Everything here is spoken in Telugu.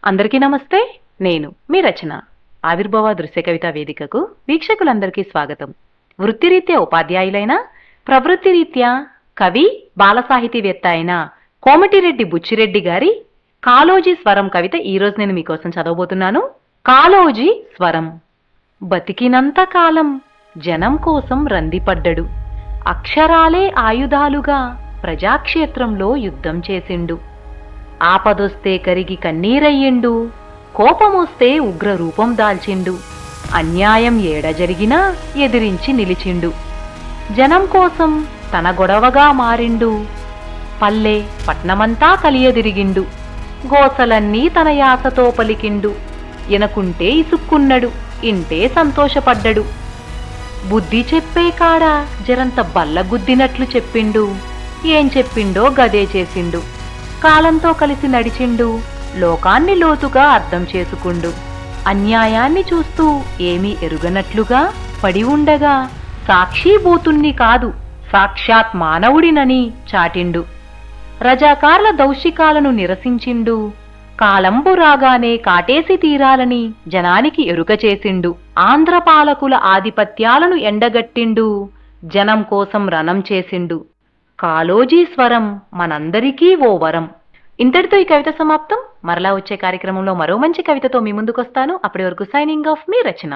అందరికీ నమస్తే. నేను మీ రచన. ఆవిర్భావ దృశ్య కవితా వేదికకు వీక్షకులందరికీ స్వాగతం. వృత్తిరీత్యా ఉపాధ్యాయులైన, ప్రవృత్తిరీత్యా కవి, బాల సాహితీవేత్త అయిన కోమటిరెడ్డి బుచ్చిరెడ్డి గారి కాళోజీ స్వరం కవిత ఈరోజు నేను మీకోసం చదవబోతున్నాను. కాళోజీ స్వరం. బతికినంత కాలం జనం కోసం రందిపడ్డడు. అక్షరాలే ఆయుధాలుగా ప్రజాక్షేత్రంలో యుద్ధం చేసిండు. ఆపదొస్తే కరిగి కన్నీరయ్యిండు. కోపమొస్తే ఉగ్ర రూపం దాల్చిండు. అన్యాయం ఏడ జరిగినా ఎదిరించి నిలిచిండు. జనం కోసం తన గొడవగా మారిండు. పల్లె పట్నమంతా కలియదిరిగిండు. గోసలన్నీ తన యాసతో పలికిండు. ఎనకుంటే ఇసుక్కున్నడు, ఇంటే సంతోషపడ్డడు. బుద్ధి చెప్పే కాడ జరంత బల్లగుద్దినట్లు చెప్పిండు. ఏం చెప్పిండో గదే చేసిండు. కాలంతో కలిసి నడిచిండు. లోకాన్ని లోతుగా అర్థం చేసుకుండు. అన్యాయాన్ని చూస్తూ ఏమీ ఎరుగనట్లుగా పడి ఉండగా సాక్షీభూతుణ్ణి కాదు, సాక్షాత్ మానవుడినని చాటిండు. రజాకార్ల దౌషికాలను నిరసించిండు. కాలంబు రాగానే కాటేసి తీరాలని జనానికి ఎరుక చేసిండు. ఆంధ్రపాలకుల ఆధిపత్యాలను ఎండగట్టిండు. జనం కోసం రణం చేసిండు. కాళోజీ స్వరం మనందరికీ ఓ వరం. ఇంతటితో ఈ కవిత సమాప్తం. మరలా వచ్చే కార్యక్రమంలో మరో మంచి కవితతో మీ ముందుకొస్తాను. అప్పటి వరకు సైనింగ్ ఆఫ్, మీ రచన.